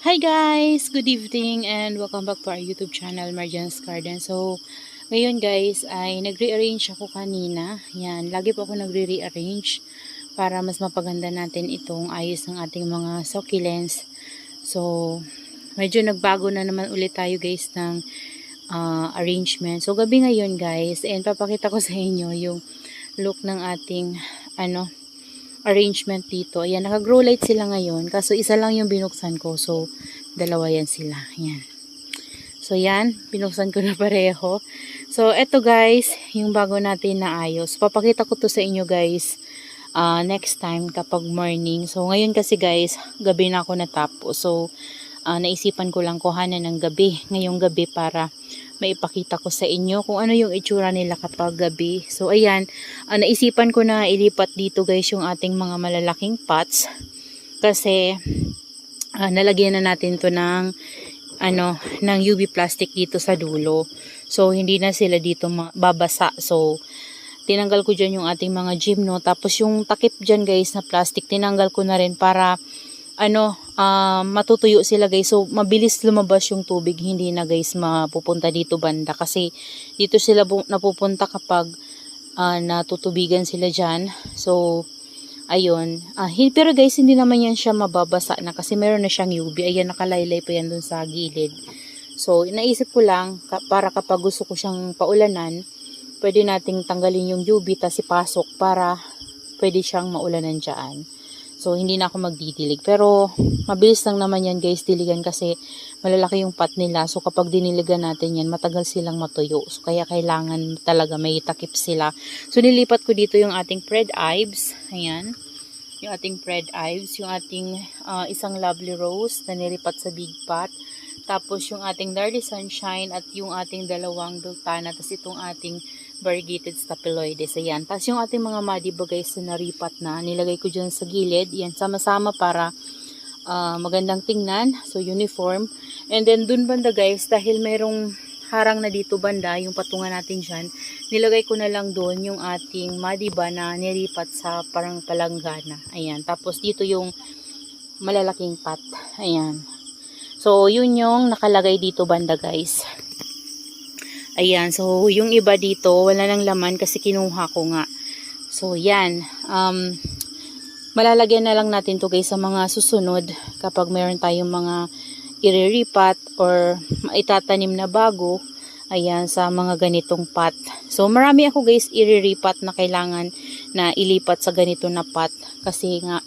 Hi guys! Good evening and welcome back to our YouTube channel, Marjan's Garden. So, ngayon guys ay nagre-arrange ako kanina. Yan, lagi po ako nagre-rearrange para mas mapaganda natin itong ayos ng ating mga succulents. So, medyo nagbago na naman ulit tayo guys ng arrangement. So, gabi ngayon guys, and papakita ko sa inyo yung look ng ating arrangement dito. Ayan, naka-grow light sila ngayon. Kaso isa lang yung binuksan ko. So, dalawa yan sila. Ayan. So, yan. Binuksan ko na pareho. So, eto guys, yung bago natin na ayos. Papakita ko to sa inyo guys next time kapag morning. So, ngayon kasi guys, gabi na ako natapos. So, naisipan ko lang kuhanan ng gabi. Ngayong gabi para maipakita ko sa inyo kung ano yung itsura nila kapag gabi. So ayan, naisipan ko na ilipat dito guys yung ating mga malalaking pots kasi nalagyan na natin to ng ng UV plastic dito sa dulo. So hindi na sila dito babasa. So tinanggal ko dyan yung ating mga gymno, tapos yung takip dyan guys na plastic tinanggal ko na rin para matutuyo sila guys. So mabilis lumabas yung tubig, hindi na guys mapupunta dito banda kasi dito sila napupunta kapag natutubigan sila dyan. So ayun, pero guys hindi naman yan siya mababasa na kasi meron na siyang UV. Ayan, nakalaylay pa yan dun sa gilid. So naisip ko lang para kapag gusto ko siyang paulanan, pwede nating tanggalin yung UV tas ipasok para pwede siyang maulanan dyan. So, hindi na ako magdidilig. Pero, mabilis lang naman yan guys, diligan kasi malalaki yung pot nila. So, kapag diniligan natin yan, matagal silang matuyo. So, kaya kailangan talaga may takip sila. So, nilipat ko dito yung ating Fred Ives. Ayan. Yung ating Fred Ives. Yung ating isang Lovely Rose na nilipat sa big pot. Tapos, yung ating Darly Sunshine at yung ating dalawang Dultana. Tapos, itong ating variegated staphyloides. Ayan. Tapos yung ating mga madiba guys na naripat na, nilagay ko dyan sa gilid. Ayan, sama-sama para magandang tingnan. So, uniform. And then, dun banda guys, dahil mayroong harang na dito banda, yung patungan natin dyan, nilagay ko na lang doon yung ating madiba na niripat sa parang palanggana. Ayan. Tapos, dito yung malalaking pot. Ayan. So, yun yung nakalagay dito banda guys. Ayan, so yung iba dito, wala nang laman kasi kinuha ko nga. So, yan. Malalagyan na lang natin to guys sa mga susunod kapag meron tayong mga iriripat or maitatanim na bago. Ayan, sa mga ganitong pot. So, marami ako guys iriripat na kailangan na ilipat sa ganito na pot. Kasi nga,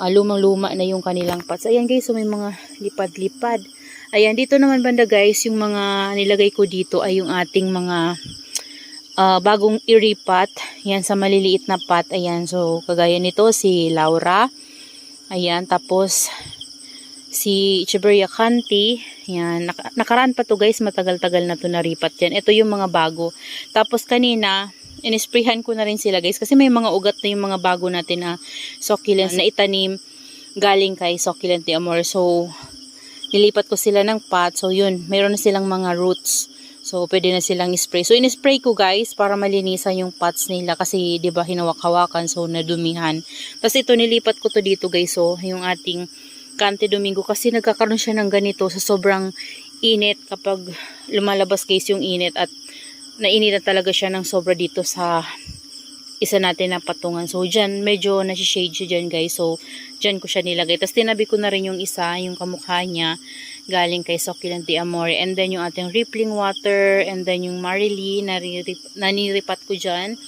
lumang-luma na yung kanilang pots. Ayan guys, so may mga lipad-lipad. Ayan, dito naman banda guys, yung mga nilagay ko dito ay yung ating mga bagong iripat. Ayan, sa maliliit na pot. Ayan, so kagaya nito si Laura. Ayan, tapos si Echeverria Canti. Ayan, nakaraan pa to guys, matagal-tagal na to naripat yan. Ito yung mga bago. Tapos kanina, inisprayhan ko na rin sila guys kasi may mga ugat na yung mga bago natin na succulents na itanim galing kay Succulent de Amor. So, nilipat ko sila ng pot. So, yun. Meron na silang mga roots. So, pwede na silang spray. So, in-spray ko guys para malinisan yung pots nila. Kasi, di ba hinawak-hawakan. So, nadumihan. Tapos, ito, nilipat ko to dito guys. So, yung ating Cante Domingo. Kasi, nagkakaroon siya ng ganito sa sobrang init. Kapag lumalabas guys yung init. At, nainit na talaga siya ng sobra dito sa isa natin na patungan. So, dyan, medyo nasi-shade siya dyan guys. So, dyan ko siya nilagay. Tapos, tinabi ko na rin yung isa, yung kamukha niya, galing kay Succulent de Amore. And then, yung ating rippling water. And then, yung Marily, naniripat ko dyan.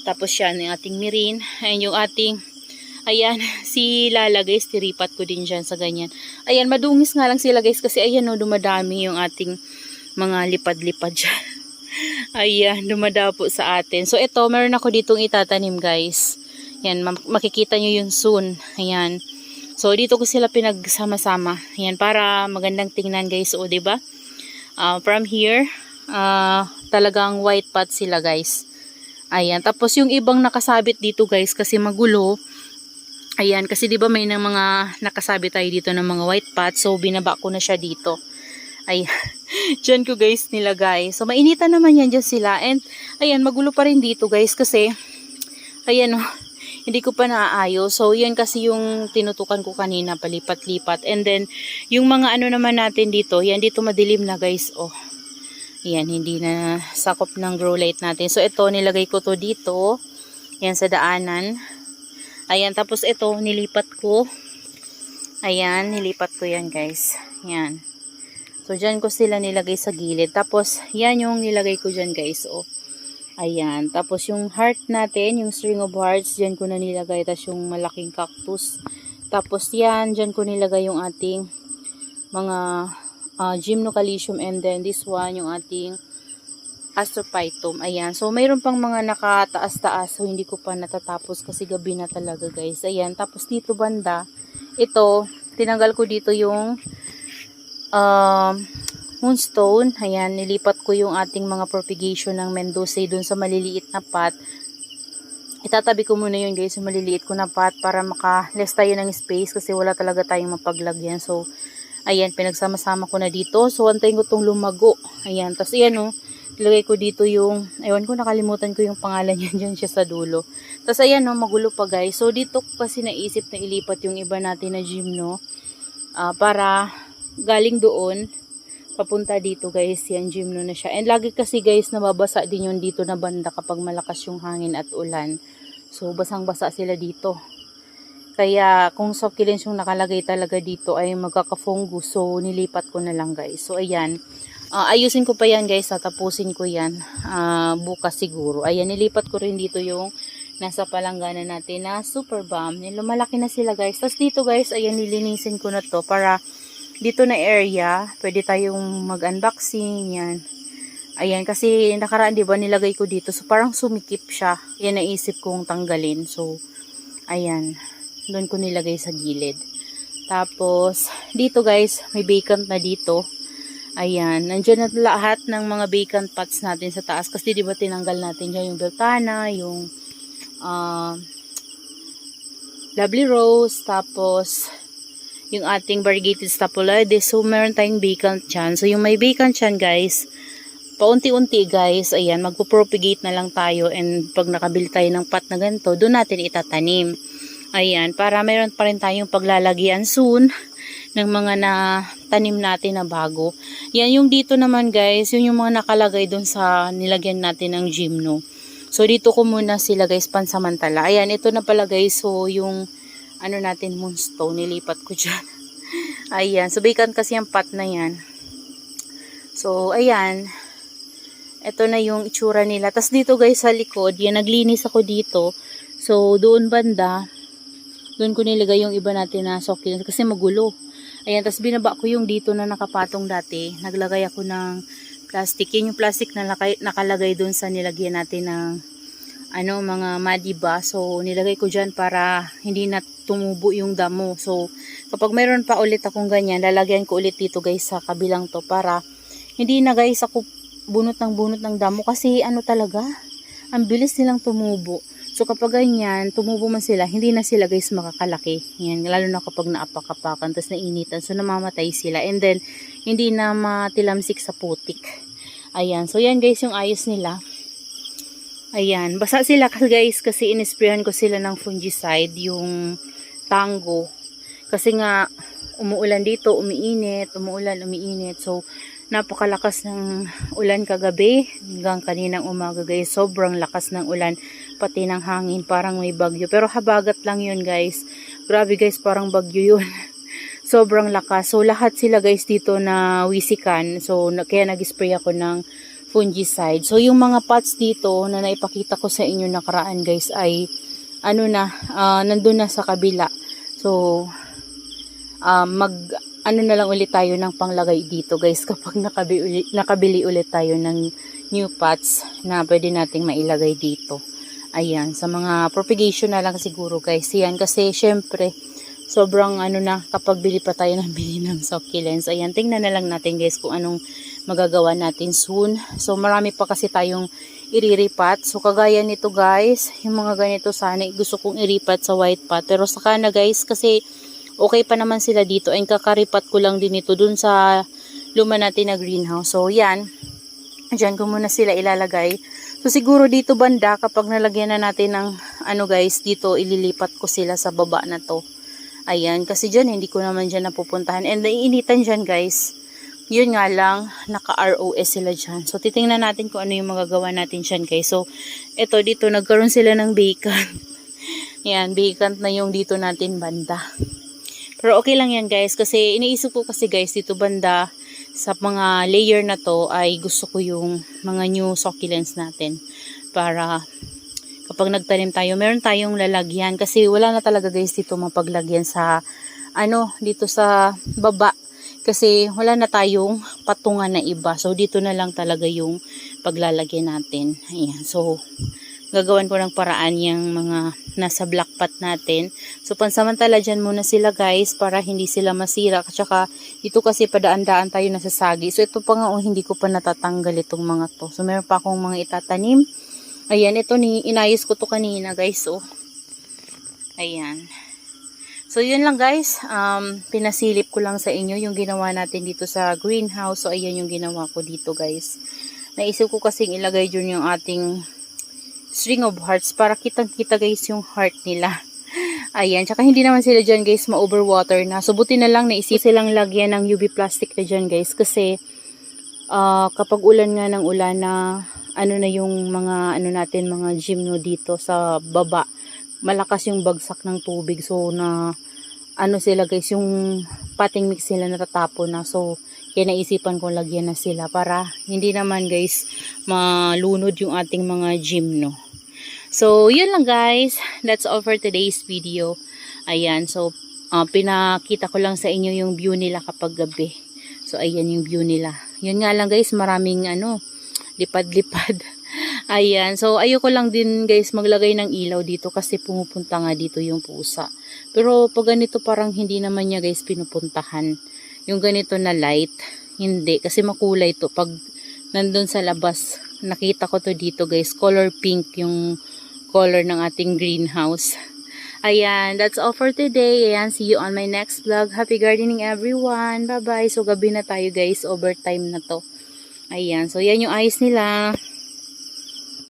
Tapos, yan, yung ating Mirin. And yung ating, ayan, si Lala guys, tiripat ko din dyan sa ganyan. Ayan, madungis nga lang sila guys. Kasi, ayan, no, dumadami yung ating mga lipad-lipad dyan. Ayan, dumadapo sa atin. So, ito, meron ako ditong itatanim, guys. Yan, makikita nyo yun soon. Ayan. So, dito ko sila pinagsama-sama. Ayan, para magandang tingnan, guys. O, diba? From here, talagang white pot sila, guys. Ayan. Tapos, yung ibang nakasabit dito, guys, kasi magulo. Ayan, kasi diba may mga nakasabit tayo dito ng mga white pot. So, binaba ko na siya dito. Ayan. Diyan ko guys nilagay. So, mainitan naman yan dyan sila. And, ayan, magulo pa rin dito guys. Kasi, ayan o, hindi ko pa naaayos. So, yan kasi yung tinutukan ko kanina, palipat-lipat. And then, yung mga ano naman natin dito, yan dito madilim na guys, oh. Yan, hindi na sakop ng grow light natin. So, ito, nilagay ko to dito. Yan, sa daanan. Ayan, tapos ito, nilipat ko. Ayan, nilipat ko yan guys. Yan. So, dyan ko sila nilagay sa gilid. Tapos, yan yung nilagay ko dyan guys. Oh. Ayan. Tapos, yung heart natin, yung string of hearts, dyan ko na nilagay. Tapos, yung malaking cactus. Tapos, yan, dyan ko nilagay yung ating mga gymnocalycium. And then, this one, yung ating astrophytum. Ayan. So, mayroon pang mga nakataas-taas. So, hindi ko pa natatapos kasi gabi na talaga guys. Ayan. Tapos, dito banda, ito, tinanggal ko dito yung moonstone. Ayan, nilipat ko yung ating mga propagation ng Mendoza dun sa maliliit na pot. Itatabi ko muna yun guys, yung maliliit ko na pot para maka-less tayo ng space kasi wala talaga tayong mapaglagyan. So, ayan, pinagsama-sama ko na dito. So, antayin ko itong lumago. Ayan, tapos ayan o, ilagay ko dito yung, aywan ko, nakalimutan ko yung pangalan yan, dyan siya sa dulo. Tapos ayan o, magulo pa guys. So, dito ko kasi naisip na ilipat yung iba natin na gymno. Para galing doon papunta dito guys, yan gymno na siya. And lagi kasi guys nababasa din yung dito na banda kapag malakas yung hangin at ulan. So basang basa sila dito. Kaya kung succulents yung nakalagay talaga dito ay magkaka-fungus. So nilipat ko na lang guys. So ayan, ayusin ko pa yan guys, tatapusin ko yan bukas siguro. Ayan, nilipat ko rin dito yung nasa palanggana natin na super bomb. Lumalaki na sila guys. Tapos dito guys, ayan, nilinisin ko na to para dito na area, pwede tayong mag-unboxing, yan. Ayan, kasi nakaraan, diba, nilagay ko dito. So, parang sumikip siya. Yan, naisip kong tanggalin. So, ayan. Doon ko nilagay sa gilid. Tapos, dito guys, may vacant na dito. Ayan, nandiyan na lahat ng mga vacant pots natin sa taas. Kasi, diba, tinanggal natin dyan yung beltana, yung lovely rose, tapos yung ating variegated staphyloides. So, meron tayong vacant dyan. So, yung may vacant dyan, guys, paunti-unti, guys, ayan, magpo-propagate na lang tayo. And pag nakabili tayo ng pot na ganito, doon natin itatanim. Ayan, para meron pa rin tayong paglalagyan soon ng mga tanim natin na bago. Yan, yung dito naman, guys, yung mga nakalagay doon sa nilagyan natin ng gymno. So, dito ko muna sila, guys, pansamantala. Ayan, ito na pala, guys. So, yung ano natin, moonstone, nilipat ko dyan. Ayan, so vacant kasi yung pot na yan. So, ayan, ito na yung itsura nila. Tapos dito guys sa likod, yan, naglinis ako dito. So, doon banda, doon ko nilagay yung iba natin na succulents kasi magulo. Ayan, tapos binaba ko yung dito na nakapatong dati. Naglagay ako ng plastic. Yan yung plastic na nakalagay doon sa nilagyan natin ng mga madiba. So, nilagay ko dyan para hindi na tumubo yung damo. So, kapag mayroon pa ulit akong ganyan, lalagyan ko ulit dito guys sa kabilang to para hindi na guys ako bunot ng damo kasi talaga, ang bilis nilang tumubo. So, kapag ganyan, tumubo man sila, hindi na sila guys makakalaki. Yan, lalo na kapag naapak-apakan, tapos nainitan. So, namamatay sila. And then, hindi na matilamsik sa putik. Ayan. So, yan guys yung ayos nila. Ayan, basa sila guys kasi inisprayan ko sila ng fungicide, yung tango. Kasi nga, umuulan dito, umiinit, umuulan, umiinit. So, napakalakas ng ulan kagabi hanggang kaninang umaga guys. Sobrang lakas ng ulan, pati ng hangin, parang may bagyo. Pero habagat lang yun guys. Grabe guys, parang bagyo yun. Sobrang lakas. So, lahat sila guys dito na wisikan. So, kaya nag-spray ako ng fungicide. So, yung mga pots dito na naipakita ko sa inyo nakaraan guys ay nandun na sa kabila. So, na lang ulit tayo ng panglagay dito guys kapag nakabili ulit tayo ng new pots na pwede nating mailagay dito. Ayan, sa mga propagation na lang siguro guys. Yan, kasi syempre, sobrang kapag bili pa tayo ng bili ng succulents. Ayan, tingnan na lang natin guys kung anong magagawa natin soon. So, marami pa kasi tayong iriripat. So, kagaya nito guys, yung mga ganito sana gusto kong iripat sa white pot. Pero saka na guys, kasi okay pa naman sila dito. And kakaripat ko lang din ito dun sa luma natin na greenhouse. So, yan. Diyan ko muna sila ilalagay. So, siguro dito banda, kapag nalagyan na natin ng ano guys, dito ililipat ko sila sa baba na to. Ayan, kasi dyan, hindi ko naman dyan napupuntahan. And naiinitan dyan guys. Yun nga lang, naka-ROS sila dyan. So, titingnan natin kung ano yung magagawa natin dyan guys. So, eto dito, nagkaroon sila ng vacant. Yan, vacant na yung dito natin banda. Pero okay lang yan guys, kasi iniisip ko kasi guys, dito banda, sa mga layer na to, ay gusto ko yung mga new succulents natin. Para kapag nagtanim tayo, meron tayong lalagyan. Kasi wala na talaga guys dito mapaglagyan sa, dito sa baba. Kasi wala na tayong patungan na iba. So, dito na lang talaga yung paglalagyan natin. Ayan. So, gagawan ko ng paraan yung mga nasa black pot natin. So, pansamantala dyan muna sila guys para hindi sila masira. At saka, dito kasi padaan-daan tayo nasasagi. So, ito pa nga hindi ko pa natatanggal itong mga to. So, meron pa akong mga itatanim. Ayan, ito inayos ko to kanina guys. So, ayan. So, yun lang guys. Pinasilip ko lang sa inyo yung ginawa natin dito sa greenhouse. So, ayan yung ginawa ko dito guys. Naisip ko kasing ilagay dyan yung ating string of hearts para kitang-kita guys yung heart nila. Ayan, tsaka hindi naman sila dyan guys ma-overwater na. So, buti na lang naisip silang lagyan ng UV plastic na dyan guys. Kasi, kapag ulan nga ng ulan na na yung mga natin mga gymno dito sa baba, malakas yung bagsak ng tubig. So na sila guys, yung potting mix sila natatapon na. So kaya naisipan kong lagyan na sila para hindi naman guys malunod yung ating mga gymno. So yun lang guys, that's all for today's video. Ayan, so pinakita ko lang sa inyo yung view nila kapag gabi. So ayan yung view nila. Yun nga lang guys, maraming lipad-lipad. Ayan. So, ayoko lang din guys maglagay ng ilaw dito kasi pumupunta nga dito yung pusa. Pero pag ganito parang hindi naman niya guys pinupuntahan. Yung ganito na light, hindi. Kasi makulay to. Pag nandun sa labas, nakita ko to dito guys. Color pink yung color ng ating greenhouse. Ayan. That's all for today. Ayan. See you on my next vlog. Happy gardening everyone. Bye-bye. So, gabi na tayo guys. Overtime na to. Ayan. So, yan yung ayos nila.